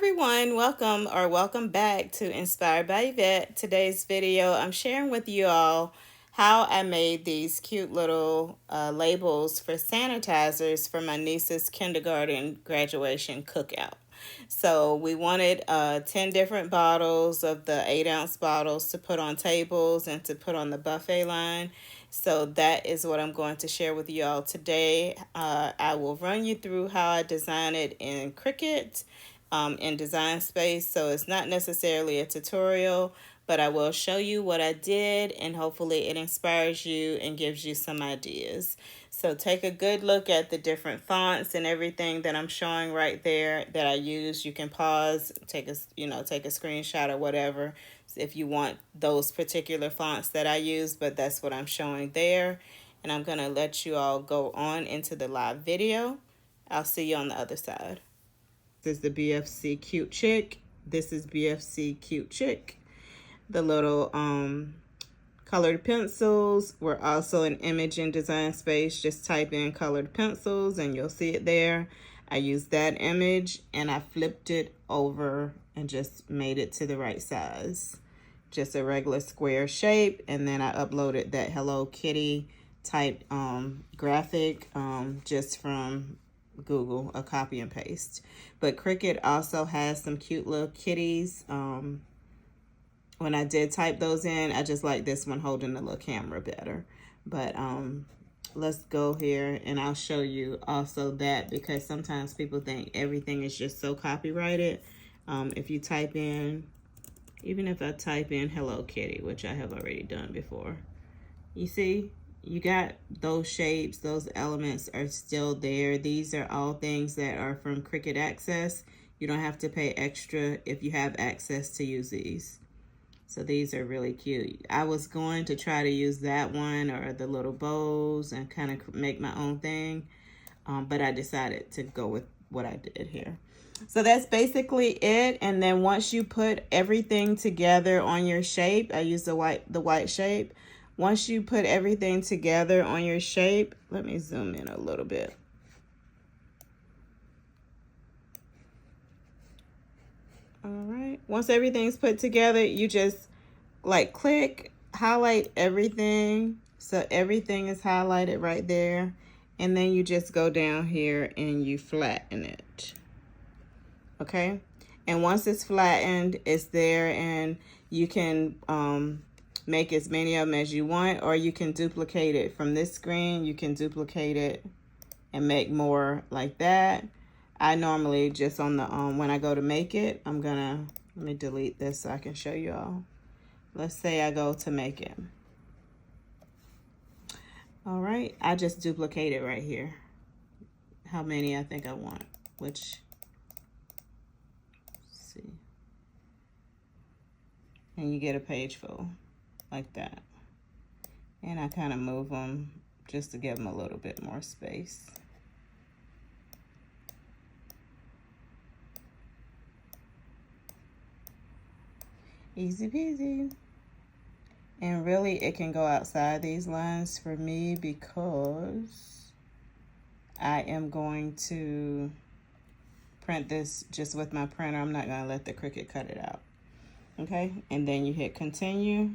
everyone, welcome back to Inspired by Yvette. Today's video, I'm sharing with you all how I made these cute little labels for sanitizers for my niece's kindergarten graduation cookout. So we wanted 10 different bottles of the 8-ounce bottles to put on tables and to put on the buffet line. So that is what I'm going to share with you all today. I will run you through how I design it in Cricut in Design Space. So it's not necessarily a tutorial, but I will show you what I did, and hopefully it inspires you and gives you some ideas. So take a good look at the different fonts and everything that I'm showing right there that I use. You can pause, take a screenshot or whatever if you want those particular fonts that I use, but that's what I'm showing there. And I'm going to let you all go on into the live video. I'll see you on the other side. This is the BFC Cute Chick. This is BFC Cute Chick. The little colored pencils were also an image in Design Space. Just type in colored pencils and you'll see it there. I used that image and I flipped it over and just made it to the right size. Just a regular square shape, and then I uploaded that Hello Kitty type graphic just from Google, a copy and paste. But Cricut also has some cute little kitties. When I did type those in, I just like this one holding the little camera better. But let's go here and I'll show you also that, because sometimes people think everything is just so copyrighted. If you type in, even if I type in Hello Kitty, which I have already done before, you see, you got those shapes, those elements are still there. These are all things that are from Cricut Access. You don't have to pay extra if you have access to use these. So these are really cute. I was going to try to use that one or the little bows and kind of make my own thing, but I decided to go with what I did here. So that's basically it. And then once you put everything together on your shape, I use the white shape. Once you put everything together on your shape, let me zoom in a little bit. All right. Once everything's put together, you just like click, highlight everything. So everything is highlighted right there. And then you just go down here and you flatten it. Okay. And once it's flattened, it's there, and you can make as many of them as you want, or you can duplicate it from this screen. You can duplicate it and make more like that. I normally just on the when I go to make it, let me delete this so I can show you all. Let's say I go to make it. All right, I just duplicate it right here. How many I think I want, which, let's see. And you get a page full like that. And I kind of move them just to give them a little bit more space. Easy peasy. And really it can go outside these lines for me because I am going to print this just with my printer. I'm not going to let the Cricut cut it out. Okay, and then you hit continue.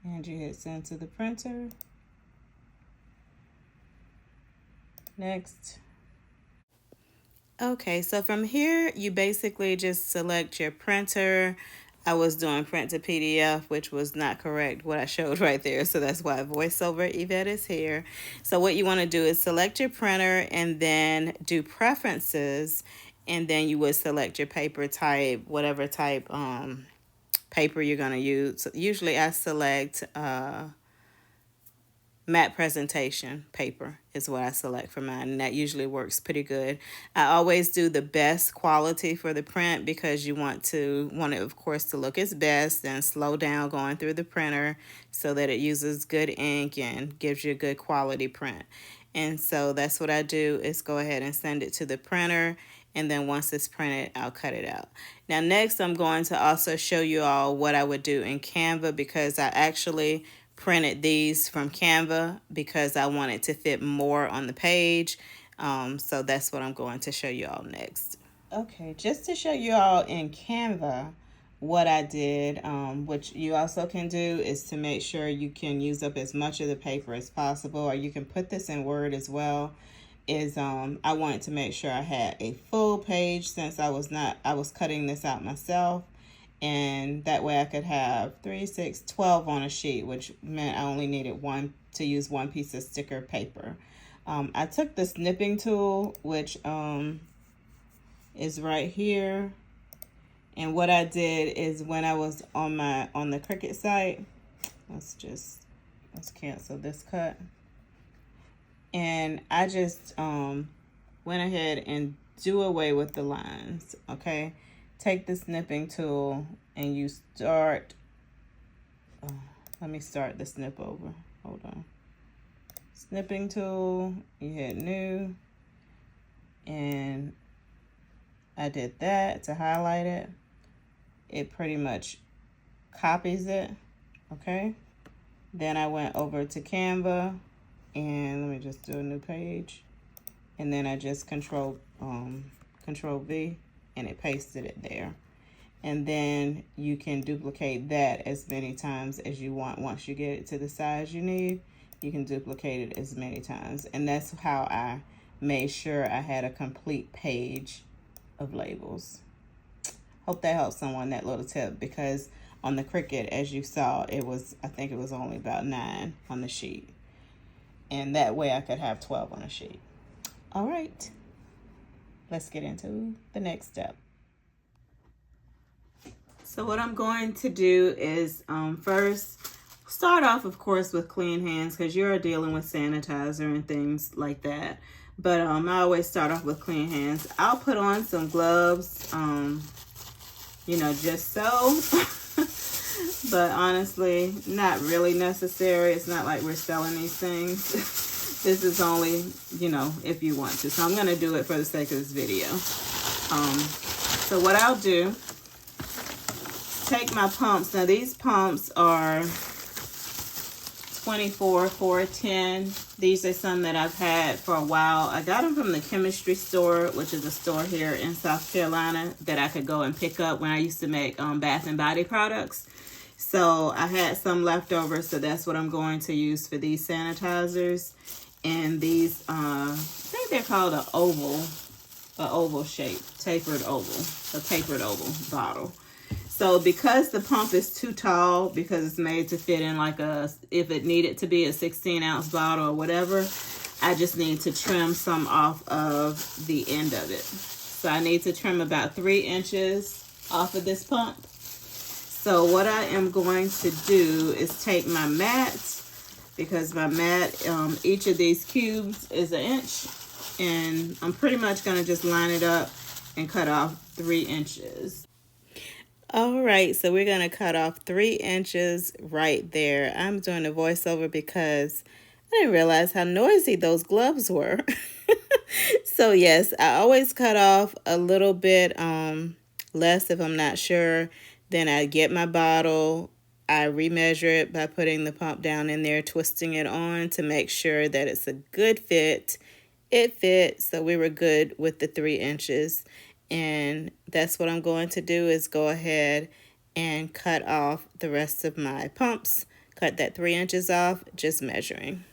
And you hit send to the printer. Next. Okay, so from here, you basically just select your printer. I was doing print to PDF, which was not correct, what I showed right there. So that's why VoiceOver Yvette is here. So what you want to do is select your printer and then do preferences. And then you would select your paper type, whatever type paper you're going to use. So usually I select matte presentation paper is what I select for mine, and that usually works pretty good. I always do the best quality for the print because you want it, of course, to look its best, and slow down going through the printer so that it uses good ink and gives you a good quality print. And so that's what I do, is go ahead and send it to the printer, and then once it's printed, I'll cut it out. Now next, I'm going to also show you all what I would do in Canva, because I actually printed these from Canva because I wanted to fit more on the page. So that's what I'm going to show you all next. Okay, just to show you all in Canva what I did, which you also can do, is to make sure you can use up as much of the paper as possible, or you can put this in Word as well. Is I wanted to make sure I had a full page, since I was cutting this out myself, and that way I could have 3, 6, 12 on a sheet, which meant I only needed to use one piece of sticker paper. I took the snipping tool, which is right here, and what I did is, when I was on the Cricut site, let's cancel this cut, and I just went ahead and do away with the lines. Okay, take the snipping tool and you start, let me start the snip over, hold on. Snipping tool, you hit new, and I did that to highlight it. It pretty much copies it, okay? Then I went over to Canva, and let me just do a new page. And then I just control V, and it pasted it there. And then you can duplicate that as many times as you want. Once you get it to the size you need, you can duplicate it as many times. And that's how I made sure I had a complete page of labels. Hope that helps someone, that little tip, because on the Cricut, as you saw, I think it was only about 9 on the sheet. And that way I could have 12 on a sheet. All right, let's get into the next step. So what I'm going to do is first start off, of course, with clean hands, because you're dealing with sanitizer and things like that. But I always start off with clean hands. I'll put on some gloves, just so. But honestly, not really necessary. It's not like we're selling these things. This is only, if you want to. So I'm going to do it for the sake of this video. So what I'll do, take my pumps. Now these pumps are 24, 410. These are some that I've had for a while. I got them from the chemistry store, which is a store here in South Carolina that I could go and pick up when I used to make Bath and Body products. So I had some left over, so that's what I'm going to use for these sanitizers. And these, I think they're called an oval shape, tapered oval bottle. So because the pump is too tall, because it's made to fit in like if it needed to be a 16-ounce bottle or whatever, I just need to trim some off of the end of it. So I need to trim about 3 inches off of this pump. So what I am going to do is take my mat, because my mat, each of these cubes is 1 inch, and I'm pretty much going to just line it up and cut off 3 inches. All right, so we're going to cut off 3 inches right there. I'm doing a voiceover because I didn't realize how noisy those gloves were. So yes, I always cut off a little bit less if I'm not sure. Then I get my bottle, I remeasure it by putting the pump down in there, twisting it on to make sure that it's a good fit. It fit, so we were good with the 3 inches. And that's what I'm going to do, is go ahead and cut off the rest of my pumps. Cut that 3 inches off, just measuring.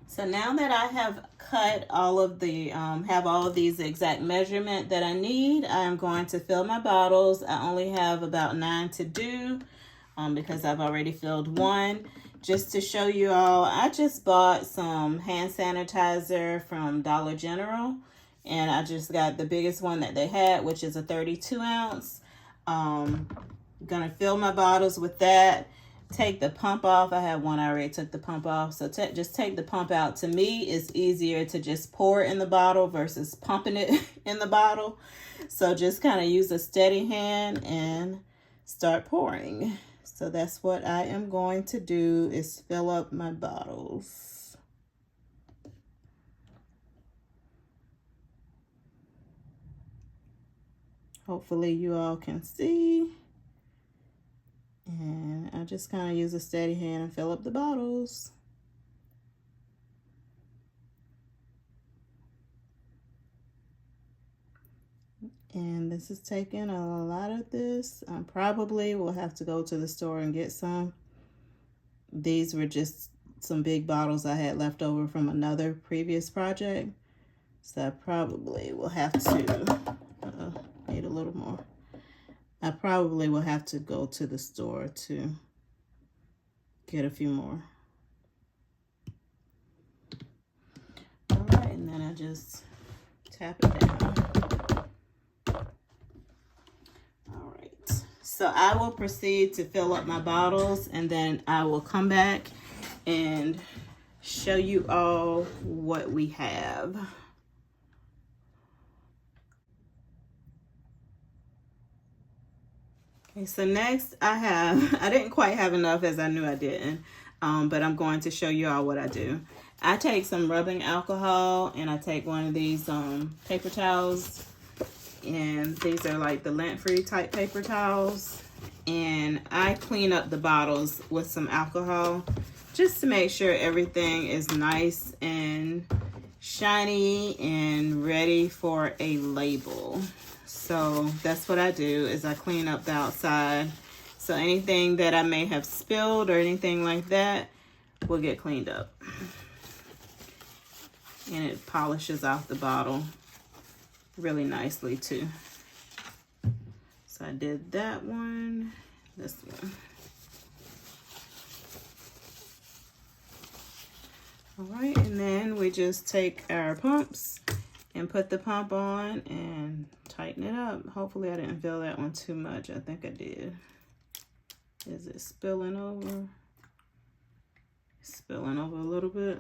So now that I have cut all of the, have all of these exact measurement that I need, I'm going to fill my bottles. I only have about 9 to do because I've already filled 1. Just to show you all, I just bought some hand sanitizer from Dollar General, and I just got the biggest one that they had, which is a 32 ounce. Gonna fill my bottles with that. take the pump off. I have one I already took the pump off. So just take the pump out. To me, it's easier to just pour it in the bottle versus pumping it in the bottle. So just kind of use a steady hand and start pouring. So that's what I am going to do, is fill up my bottles. Hopefully you all can see. And I just kind of use a steady hand and fill up the bottles. And this is taking a lot of this. I probably will have to go to the store and get some. These were just some big bottles I had left over from another previous project. So I probably will have to, need a little more. I probably will have to go to the store to get a few more. All right, and then I just tap it down. All right, so I will proceed to fill up my bottles, and then I will come back and show you all what we have. Okay, so next I didn't quite have enough, as I knew I didn't, but I'm going to show you all what I do. I take some rubbing alcohol, and I take one of these paper towels, and these are like the lint-free type paper towels, and I clean up the bottles with some alcohol just to make sure everything is nice and shiny and ready for a label. So that's what I do, is I clean up the outside. So anything that I may have spilled or anything like that will get cleaned up. And it polishes off the bottle really nicely too. So I did that one, this one. All right, and then we just take our pumps and put the pump on and tighten it up. Hopefully I didn't fill that one too much. I think I did. Is it spilling over? Spilling over a little bit.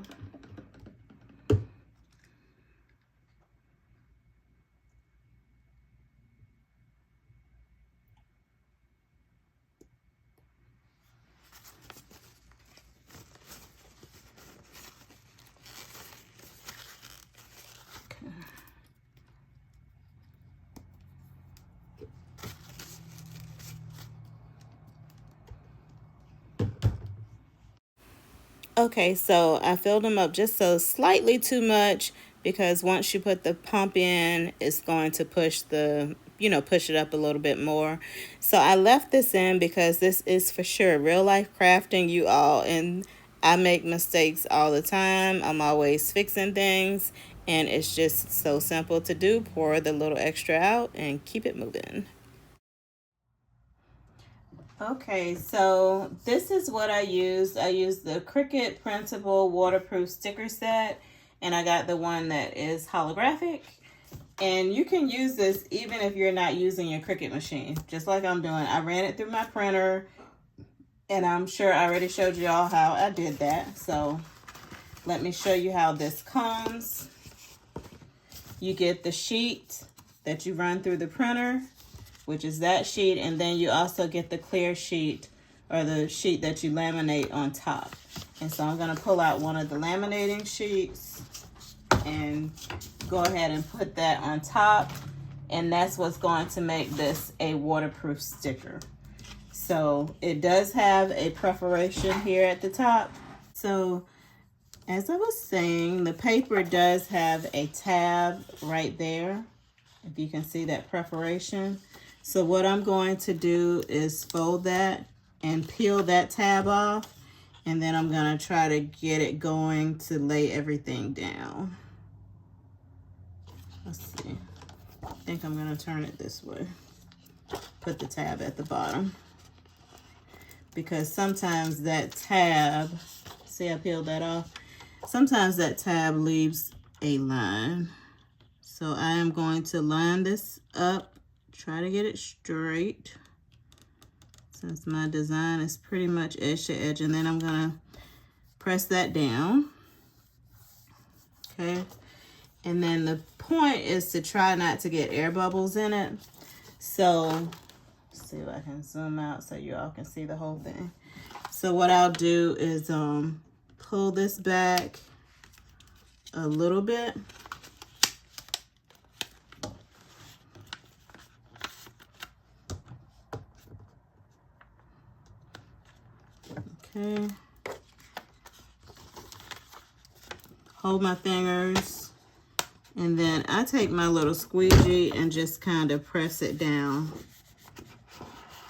Okay, so I filled them up just so slightly too much, because once you put the pump in, it's going to push the, push it up a little bit more. So I left this in because this is for sure real life crafting, you all, and I make mistakes all the time. I'm always fixing things, and it's just so simple to do. Pour the little extra out and keep it moving. Okay, so this is what I used. I used the Cricut printable waterproof sticker set, and I got the one that is holographic. And you can use this even if you're not using your Cricut machine, just like I'm doing. I ran it through my printer, and I'm sure I already showed you all how I did that. So let me show you how this comes. You get the sheet that you run through the printer, which is that sheet, and then you also get the clear sheet, or the sheet that you laminate on top. And so I'm gonna pull out one of the laminating sheets and go ahead and put that on top, and that's what's going to make this a waterproof sticker. So it does have a perforation here at the top. So as I was saying, the paper does have a tab right there, if you can see that perforation. So what I'm going to do is fold that and peel that tab off, and then I'm gonna try to get it going to lay everything down. Let's see, I think I'm gonna turn it this way. Put the tab at the bottom, because sometimes that tab, see I peeled that off, sometimes that tab leaves a line. So I am going to line this up, try to get it straight. since my design is pretty much edge to edge, and then I'm gonna press that down. Okay, and then the point is to try not to get air bubbles in it. So let's see if I can zoom out so you all can see the whole thing. So what I'll do is pull this back a little bit. Okay. Hold my fingers, and then I take my little squeegee and just kind of press it down.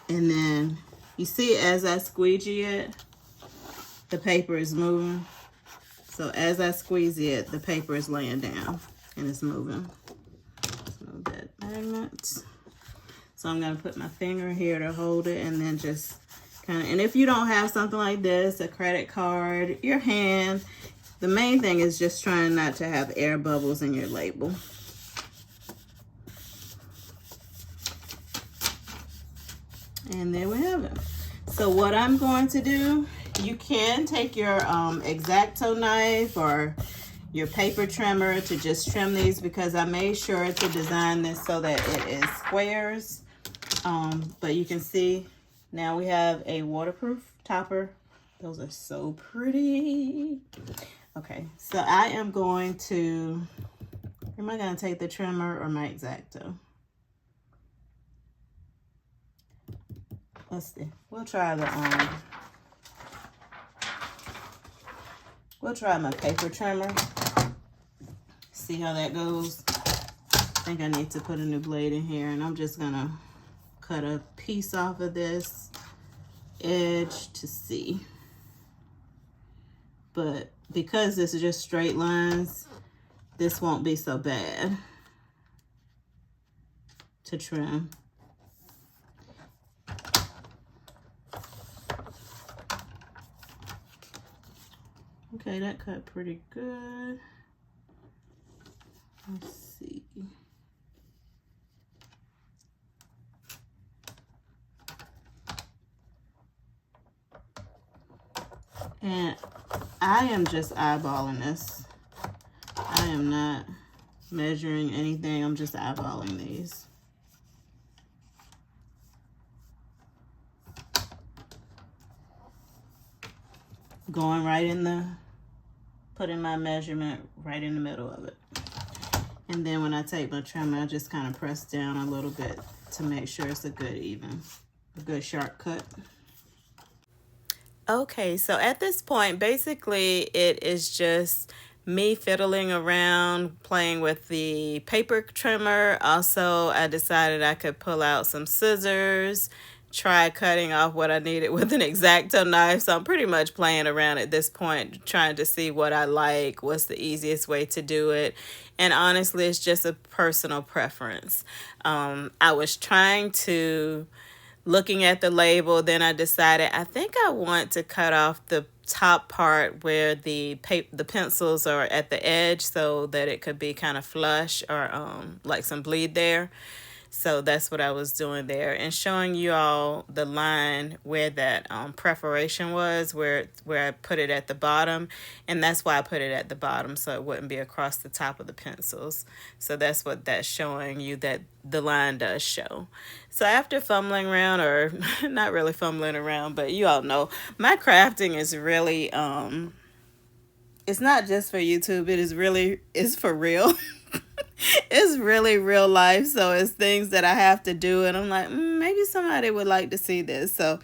And then you see, as I squeegee it, the paper is moving. So as I squeeze it, the paper is laying down and it's moving. Let's move that magnet. So I'm gonna put my finger here to hold it, and then just kind of, and if you don't have something like this, a credit card, your hand, the main thing is just trying not to have air bubbles in your label. And there we have it. So what I'm going to do, you can take your X-Acto knife or your paper trimmer to just trim these, because I made sure to design this so that it is squares. But you can see now we have a waterproof topper. Those are so pretty. Okay, so I am going to, am I going to take the trimmer or my X-Acto? Let's see. We'll try my paper trimmer. See how that goes. I think I need to put a new blade in here, and I'm just gonna cut a piece off of this edge to see. But because this is just straight lines, this won't be so bad to trim. Okay, that cut pretty good. Let's see. And I am just eyeballing this. I am not measuring anything. I'm just eyeballing these. Going right in the, putting my measurement right in the middle of it. And then when I take my trimmer, I just kind of press down a little bit to make sure it's a good sharp cut. Okay, so at this point, basically it is just me fiddling around, playing with the paper trimmer. Also, I decided I could pull out some scissors, try cutting off what I needed with an X-Acto knife. So I'm pretty much playing around at this point, trying to see what I like, what's the easiest way to do it. And honestly, it's just a personal preference. I was trying to, looking at the label, then I decided I think I want to cut off the top part where the pencils are at the edge, so that it could be kind of flush or like some bleed there. So that's what I was doing there, and showing you all the line where that perforation was, where I put it at the bottom, and that's why I put it at the bottom, so it wouldn't be across the top of the pencils. So that's what that's showing you, that the line does show. So after fumbling around, or not really fumbling around, but you all know my crafting is really it's not just for YouTube, it's for real. It's really real life, so it's things that I have to do, and I'm like, maybe somebody would like to see this. So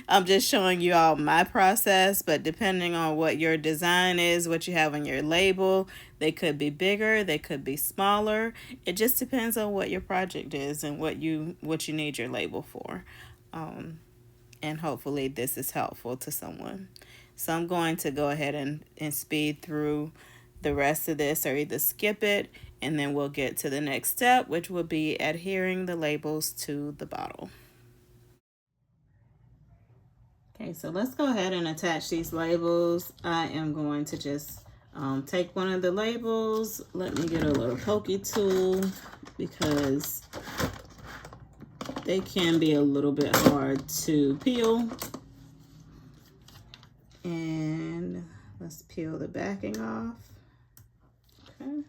I'm just showing you all my process, but depending on what your design is, what you have on your label, they could be bigger, they could be smaller. It just depends on what your project is and what you need your label for. And hopefully this is helpful to someone. So I'm going to go ahead and speed through the rest of this, or either skip it, and then we'll get to the next step, which will be adhering the labels to the bottle. Okay, so let's go ahead and attach these labels. I am going to just take one of the labels. Let me get a little pokey tool, because they can be a little bit hard to peel. And let's peel the backing off. Okay.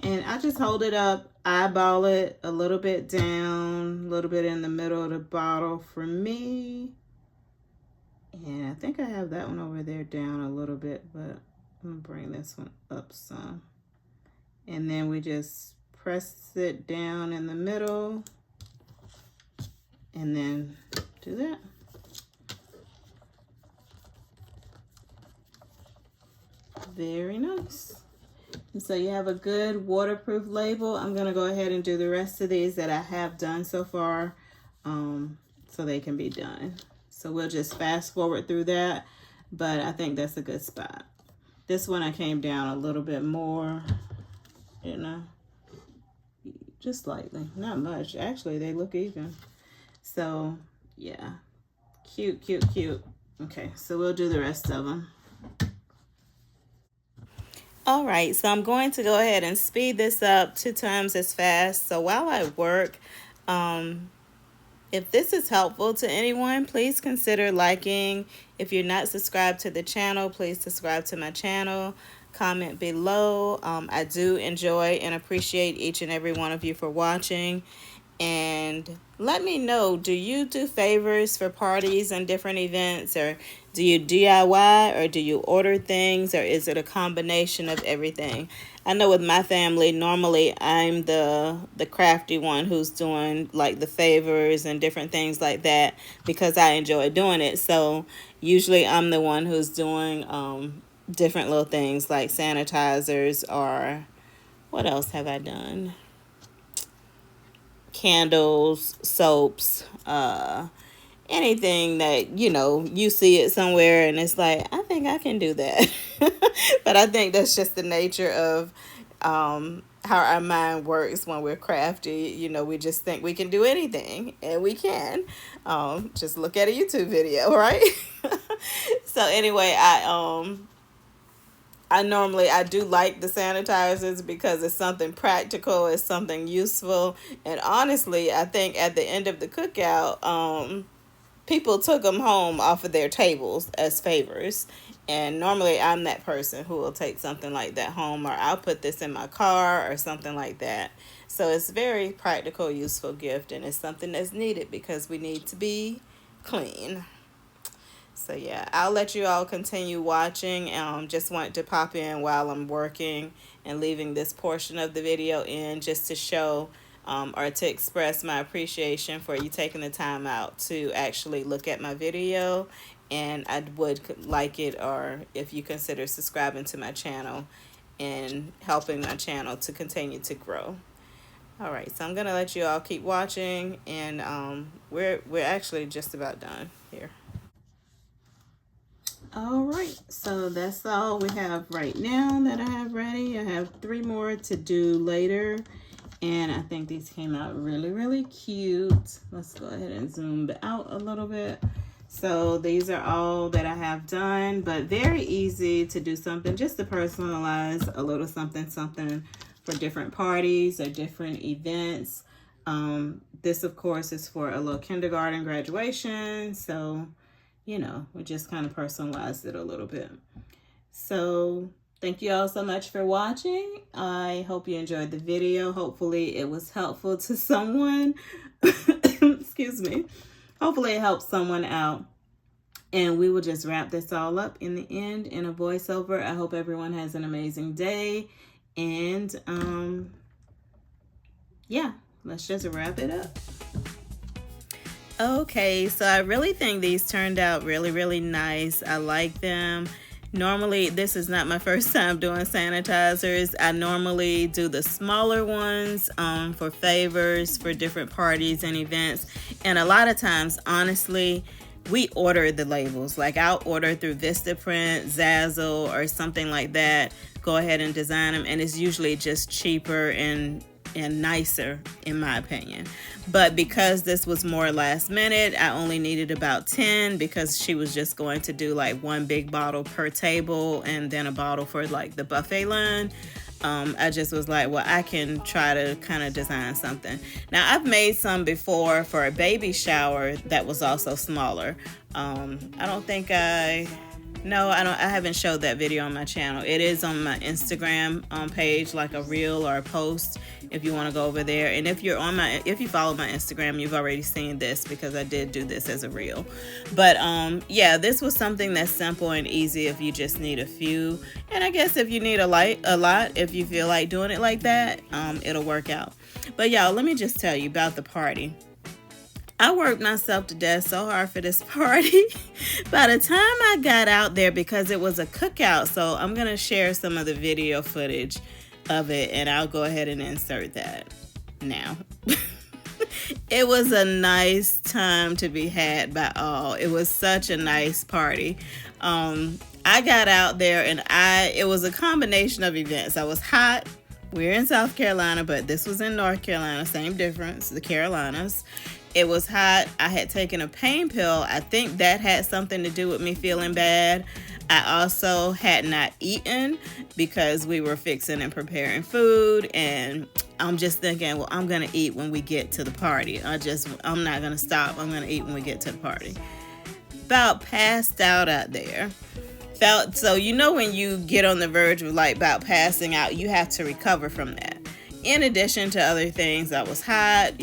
And I just hold it up, eyeball it a little bit down, a little bit in the middle of the bottle for me. And I think I have that one over there down a little bit, but I'm gonna bring this one up some. And then we just press it down in the middle and then do that. Very nice. And so you have a good waterproof label. I'm gonna go ahead and do the rest of these that I have done so far, so they can be done. So we'll just fast forward through that, but I think that's a good spot. This one I came down a little bit more, you know, just slightly, not much. Actually, they look even. So yeah, cute, cute, cute. Okay, so we'll do the rest of them. All right, so I'm going to go ahead and speed this up 2 times as fast. So while I work, if this is helpful to anyone, please consider liking. If you're not subscribed to the channel, please subscribe to my channel. Comment below. I do enjoy and appreciate each and every one of you for watching. And let me know, do you do favors for parties and different events, or do you DIY, or do you order things, or is it a combination of everything? I know with my family, normally I'm the crafty one who's doing like the favors and different things like that because I enjoy doing it. So usually I'm the one who's doing different little things like sanitizers, or what else have I done? Candles, soaps, anything that, you know, you see it somewhere and it's like, I think I can do that. But I think that's just the nature of how our mind works when we're crafty. You know, we just think we can do anything, and we can. Just look at a YouTube video, right? So anyway, I do like the sanitizers because it's something practical, it's something useful. And honestly, I think at the end of the cookout, people took them home off of their tables as favors. And normally I'm that person who will take something like that home, or I'll put this in my car or something like that. So it's a very practical, useful gift, and it's something that's needed because we need to be clean. So yeah, I'll let you all continue watching. Just want to pop in while I'm working and leaving this portion of the video in just to show or to express my appreciation for you taking the time out to actually look at my video. And I would like it, or if you consider subscribing to my channel and helping my channel to continue to grow. All right, so I'm gonna let you all keep watching, and we're actually just about done here. All right, so that's all we have right now that I have ready. I have 3 more to do later, and I think these came out really, really cute. Let's go ahead and zoom out a little bit. So these are all that I have done, but very easy to do something just to personalize a little something for different parties or different events. This, of course, is for a little kindergarten graduation, so you know, we just kind of personalized it a little bit. So thank you all so much for watching. I hope you enjoyed the video. Hopefully it was helpful to someone. Excuse me. Hopefully it helped someone out. And we will just wrap this all up in the end in a voiceover. I hope everyone has an amazing day. And yeah, let's just wrap it up. Okay, so I really think these turned out really, really nice. I like them. Normally, this is not my first time doing sanitizers. I normally do the smaller ones for favors, for different parties and events. And a lot of times, honestly, we order the labels. Like I'll order through Vistaprint, Zazzle, or something like that. Go ahead and design them. And it's usually just cheaper and and nicer, in my opinion. But because this was more last minute, I only needed about 10 because she was just going to do like one big bottle per table and then a bottle for like the buffet line. I just was like, well, I can try to kind of design something. Now, I've made some before for a baby shower that was also smaller. I don't think no, I haven't showed that video on my channel. It is on my Instagram page, like a reel or a post, if you want to go over there. And if you follow my Instagram, you've already seen this because I did do this as a reel. But yeah, this was something that's simple and easy if you just need a few. And I guess if you need a lot, if you feel like doing it like that, it'll work out. But y'all, let me just tell you about the party. I worked myself to death so hard for this party. By the time I got out there, because it was a cookout, so I'm going to share some of the video footage of it, and I'll go ahead and insert that now. It was a nice time to be had by all. It was such a nice party. I got out there, and it was a combination of events. I was hot. We're in South Carolina, but this was in North Carolina. Same difference, the Carolinas. It was hot. I had taken a pain pill. I think that had something to do with me feeling bad. I also had not eaten because we were fixing and preparing food. And I'm just thinking, well, I'm going to eat when we get to the party. I'm not going to stop. I'm going to eat when we get to the party. About passed out there. So you know when you get on the verge of like about passing out, you have to recover from that. In addition to other things, I was hot,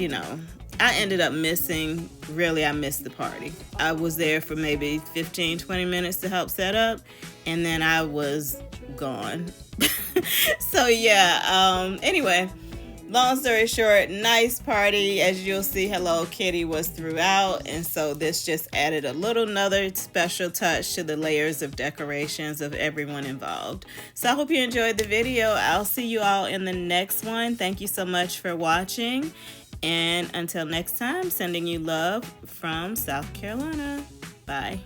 I ended up I missed the party. I was there for maybe 15, 20 minutes to help set up, and then I was gone. So yeah, anyway, long story short, nice party. As you'll see, Hello Kitty was throughout, and so this just added another special touch to the layers of decorations of everyone involved. So I hope you enjoyed the video. I'll see you all in the next one. Thank you so much for watching. And until next time, sending you love from South Carolina. Bye.